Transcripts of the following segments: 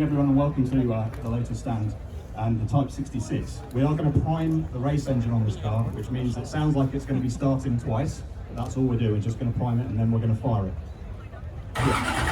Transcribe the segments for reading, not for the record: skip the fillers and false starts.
Everyone, and welcome to the Lotus stand and the Type 66. We are going to prime the race engine on this car, which means it sounds like it's going to be starting twice, but that's all we're doing. We're just going to prime it and then we're going to fire it. Yeah.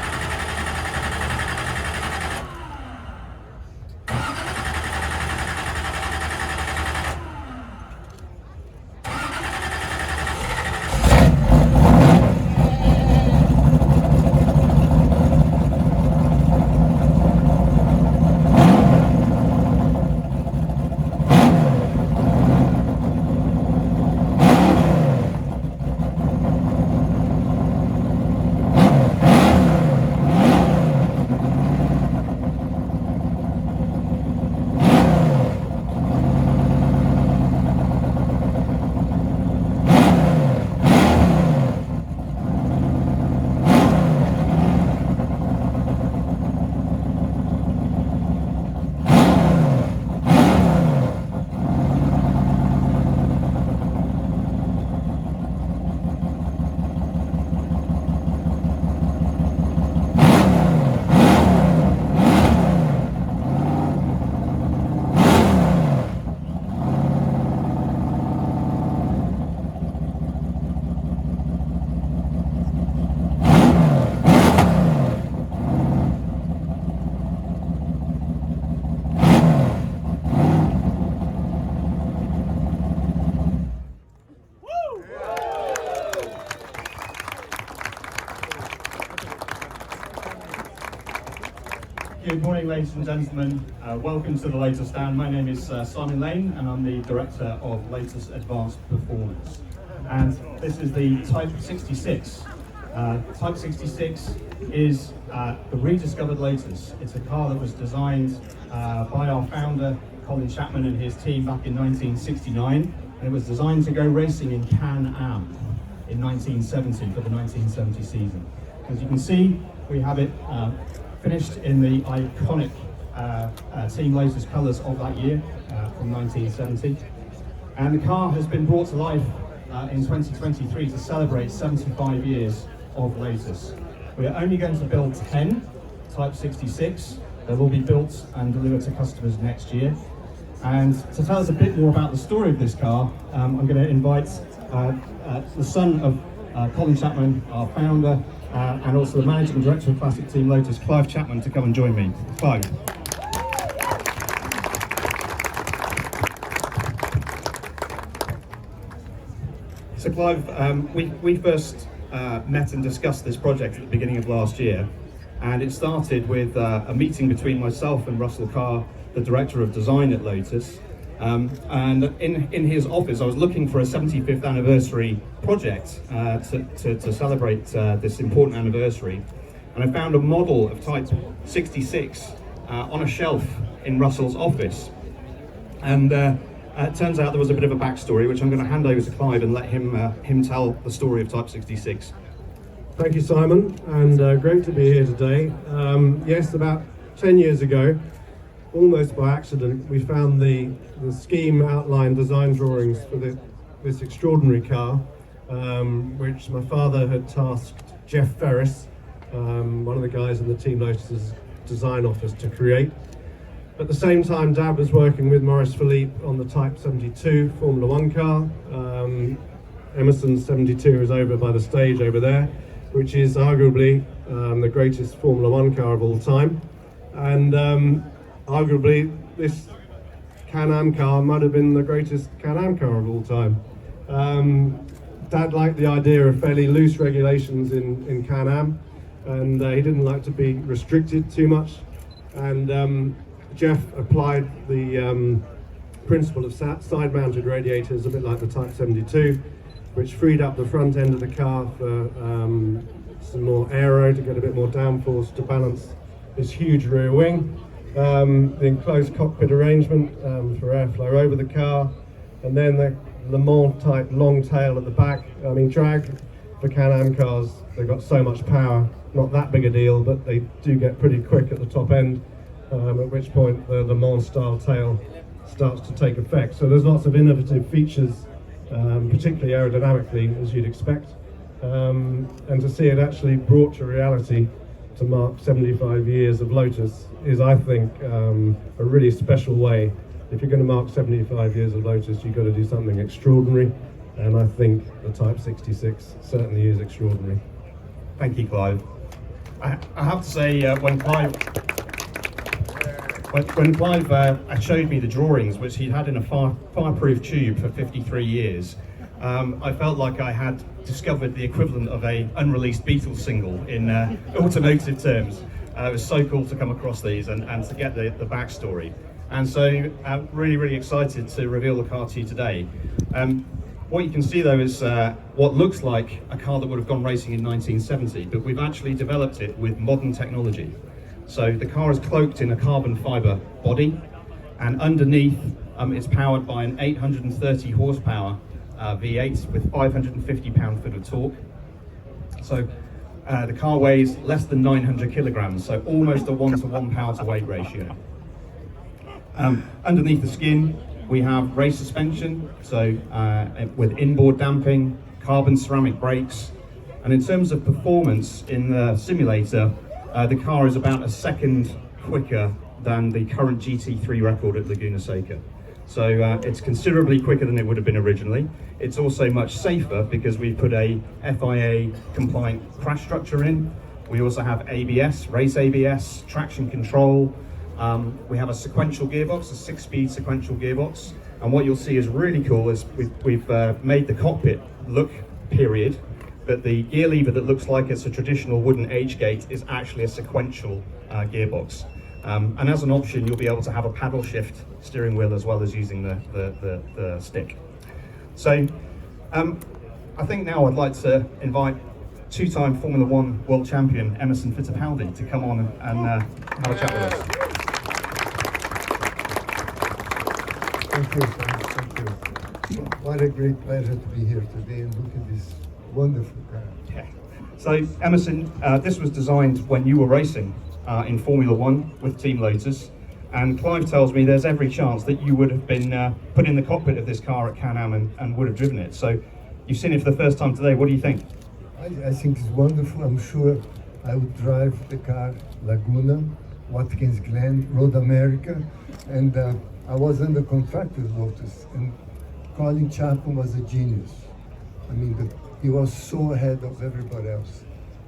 Good morning, ladies and gentlemen. Welcome to the Lotus stand. My name is Simon Lane, and I'm the Director of Lotus Advanced Performance. And this is the Type 66. Type 66 is the rediscovered Lotus. It's a car that was designed by our founder, Colin Chapman, and his team back in 1969. And it was designed to go racing in Can-Am in 1970 for the 1970 season. As you can see, we have it finished in the iconic Team Lotus colours of that year from 1970. And the car has been brought to life in 2023 to celebrate 75 years of Lotus. We are only going to build 10 Type 66. They will be built and delivered to customers next year. And to tell us a bit more about the story of this car, I'm going to invite the son of Colin Chapman, our founder, and also the Managing Director of Classic Team Lotus, Clive Chapman, to come and join me. Clive. So Clive, we first met and discussed this project at the beginning of last year, and it started with a meeting between myself and Russell Carr, the Director of Design at Lotus. And in his office, I was looking for a 75th anniversary project to celebrate this important anniversary. And I found a model of Type 66 on a shelf in Russell's office. And it turns out there was a bit of a backstory, which I'm going to hand over to Clive and let him tell the story of Type 66. Thank you, Simon, and great to be here today. Yes, about 10 years ago, almost by accident, we found the scheme outline design drawings for this extraordinary car, which my father had tasked Jeff Ferris, one of the guys in the Team Lotus design office, to create. At the same time, Dad was working with Maurice Philippe on the Type 72 Formula One car. Emerson 72 is over by the stage over there, which is arguably the greatest Formula One car of all time. And arguably, this Can-Am car might have been the greatest Can-Am car of all time. Dad liked the idea of fairly loose regulations in Can-Am, and he didn't like to be restricted too much. And Jeff applied the principle of side-mounted radiators, a bit like the Type 72, which freed up the front end of the car for some more aero to get a bit more downforce to balance this huge rear wing. The enclosed cockpit arrangement for airflow over the car, and then the Le Mans type long tail at the back. I mean, drag for Can-Am cars, they've got so much power, not that big a deal, but they do get pretty quick at the top end, at which point the Le Mans style tail starts to take effect. So there's lots of innovative features, particularly aerodynamically, as you'd expect, and to see it actually brought to reality to mark 75 years of Lotus is I think, a really special way. If you're going to mark 75 years of Lotus, you've got to do something extraordinary, and I think the Type 66 certainly is extraordinary. Thank you, Clive. I have to say, when Clive showed me the drawings, which he'd had in a fireproof tube for 53 years, I felt like I had discovered the equivalent of a unreleased Beatles single in automotive terms. It was so cool to come across these and to get the backstory. And so really excited to reveal the car to you today. What you can see though is what looks like a car that would have gone racing in 1970, but we've actually developed it with modern technology. So the car is cloaked in a carbon fibre body, and underneath it's powered by an 830 horsepower V8 with 550 pound-foot of torque. So the car weighs less than 900 kilograms, so almost a 1-to-1 power-to-weight ratio. Underneath the skin, we have race suspension, so with inboard damping, carbon ceramic brakes, and in terms of performance in the simulator, the car is about a second quicker than the current GT3 record at Laguna Seca. So it's considerably quicker than it would have been originally. It's also much safer because we put a FIA compliant crash structure in. We also have ABS, race ABS, traction control. We have a sequential gearbox, a 6-speed sequential gearbox. And what you'll see is really cool is we've made the cockpit look period, but the gear lever that looks like it's a traditional wooden H-gate is actually a sequential gearbox. And as an option, you'll be able to have a paddle shift steering wheel as well as using the stick. So I think now I'd like to invite two-time Formula One world champion Emerson Fittipaldi to come on and have a chat with us. Thank you, thank you. What a great pleasure to be here today and look at this wonderful car. Yeah. So Emerson, this was designed when you were racing in Formula One with Team Lotus, and Clive tells me there's every chance that you would have been put in the cockpit of this car at Can-Am and would have driven it. So you've seen it for the first time today. What do you think? I think it's wonderful. I'm sure I would drive the car Laguna, Watkins Glen, Road America, and I was under contract with Lotus, and Colin Chapman was a genius. I mean, he was so ahead of everybody else.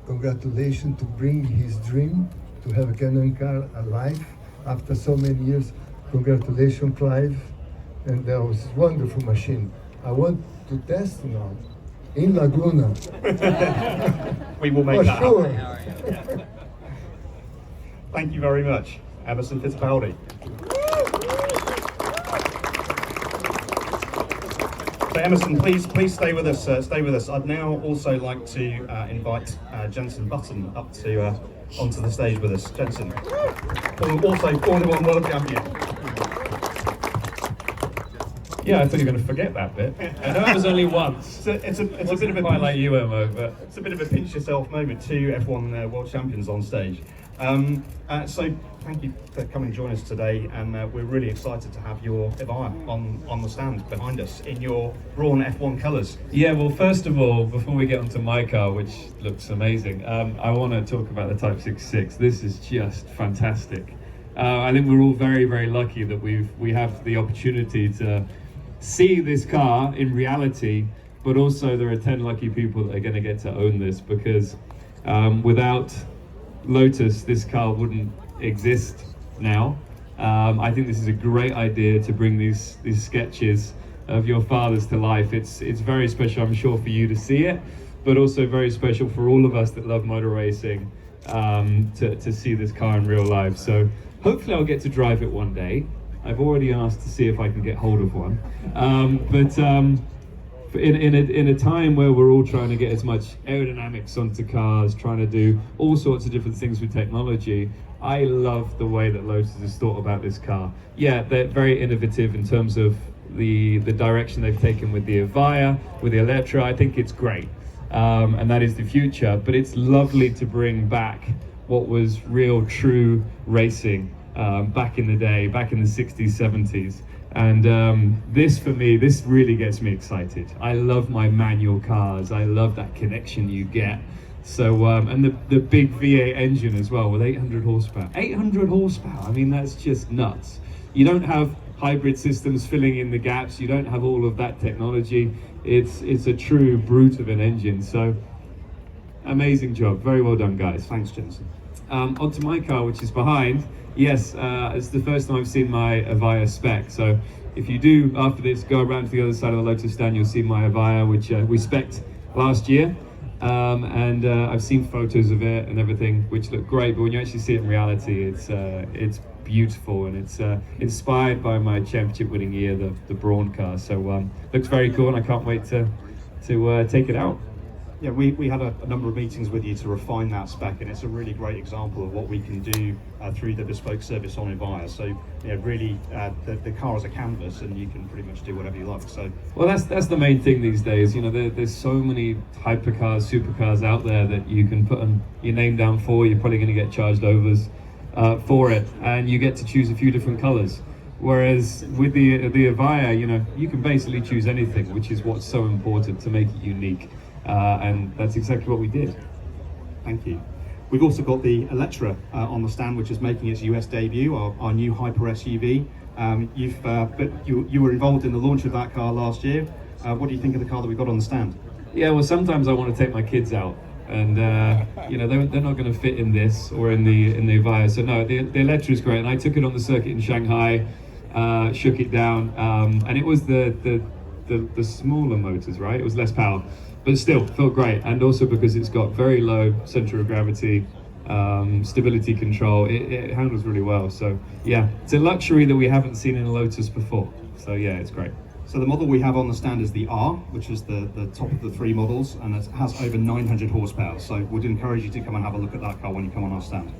Congratulations to bring his dream to have a Can-Am car alive after so many years. Congratulations, Clive, and that was a wonderful machine. I want to test now in Laguna. We will make For that sure. happen. Thank you very much, Emerson Fittipaldi. So Emerson, please stay with us. Stay with us. I'd now also like to invite Jenson Button up to onto the stage with us. Jenson, also Formula One world champion. Yeah, I thought you were going to forget that bit. I know it was only once. It's a bit of a quite like you, Emo, but it's a bit of a pinch yourself moment. Two F1 world champions on stage. So thank you for coming and joining us today, and we're really excited to have your Evija on the stand behind us in your Brawn F1 colours. yeah. Well, first of all, before we get onto my car, which looks amazing, I want to talk about the Type 66. This is just fantastic. I think we're all very lucky that we have the opportunity to see this car in reality, but also there are 10 lucky people that are going to get to own this, because without Lotus, this car wouldn't exist now. I think this is a great idea to bring these sketches of your fathers to life. It's very special, I'm sure, for you to see it, but also very special for all of us that love motor racing to see this car in real life. So hopefully I'll get to drive it one day. I've already asked to see if I can get hold of one. In a time where we're all trying to get as much aerodynamics onto cars, trying to do all sorts of different things with technology, I love the way that Lotus has thought about this car. Yeah, they're very innovative in terms of the direction they've taken with the Evija, with the Elettra. I think it's great, and that is the future. But it's lovely to bring back what was real, true racing back in the day, back in the 60s, 70s. And this, for me, this really gets me excited. I love my manual cars. I love that connection you get So, and the big V8 engine as well with 800 horsepower. 800 horsepower, I mean, that's just nuts. You don't have hybrid systems filling in the gaps, you don't have all of that technology. It's a true brute of an engine, so amazing job. Very well done, guys. Thanks, Jenson. Onto my car, which is behind. Yes, it's the first time I've seen my Avaya spec. So if you do, after this, go around to the other side of the Lotus stand, you'll see my Avaya, which we spec'd last year. And I've seen photos of it and everything, which look great. But when you actually see it in reality, it's beautiful, and it's inspired by my championship-winning year, the Brawn car. So looks very cool, and I can't wait to take it out. Yeah, we had a number of meetings with you to refine that spec, and it's a really great example of what we can do through the bespoke service on Avaya. So, really, the car is a canvas, and you can pretty much do whatever you like. So, well, that's the main thing these days. There's so many hypercars, supercars out there that you can put your name down for. You're probably going to get charged overs for it, and you get to choose a few different colors. Whereas with the Avaya, you can basically choose anything, which is what's so important to make it unique. And that's exactly what we did. Thank you. We've also got the Electra on the stand, which is making its US debut, our new hyper SUV. You were involved in the launch of that car last year. What do you think of the car that we got on the stand? Yeah, well, sometimes I want to take my kids out, and they're not going to fit in this or in the Avaya. So no, the Electra is great, and I took it on the circuit in Shanghai, shook it down, and it was the smaller motors, right? It was less power. But still, felt great, and also because it's got very low center of gravity, stability control, it handles really well. So yeah, it's a luxury that we haven't seen in a Lotus before. So yeah, it's great. So the model we have on the stand is the R, which is the top of the three models, and it has over 900 horsepower. So we'd encourage you to come and have a look at that car when you come on our stand.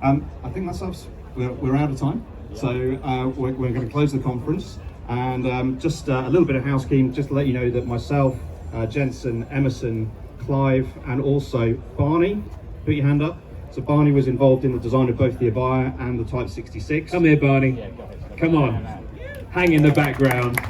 I think that's us. We're out of time, so we're going to close the conference. And just a little bit of housekeeping, just to let you know that myself, Jenson, Emerson, Clive, and also Barney, put your hand up. So Barney was involved in the design of both the Avaya and the Type 66. Come here, Barney. Come on. Hang in the background.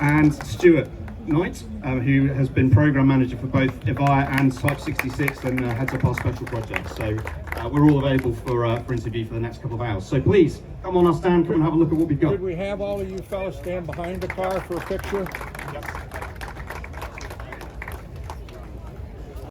And Stuart Knight, who has been program manager for both Avaya and Type 66 and heads up our special projects. So we're all available for interview for the next couple of hours. So please come on our stand, come and have a look at what we've got. Could we have all of you fellas stand behind the car for a picture?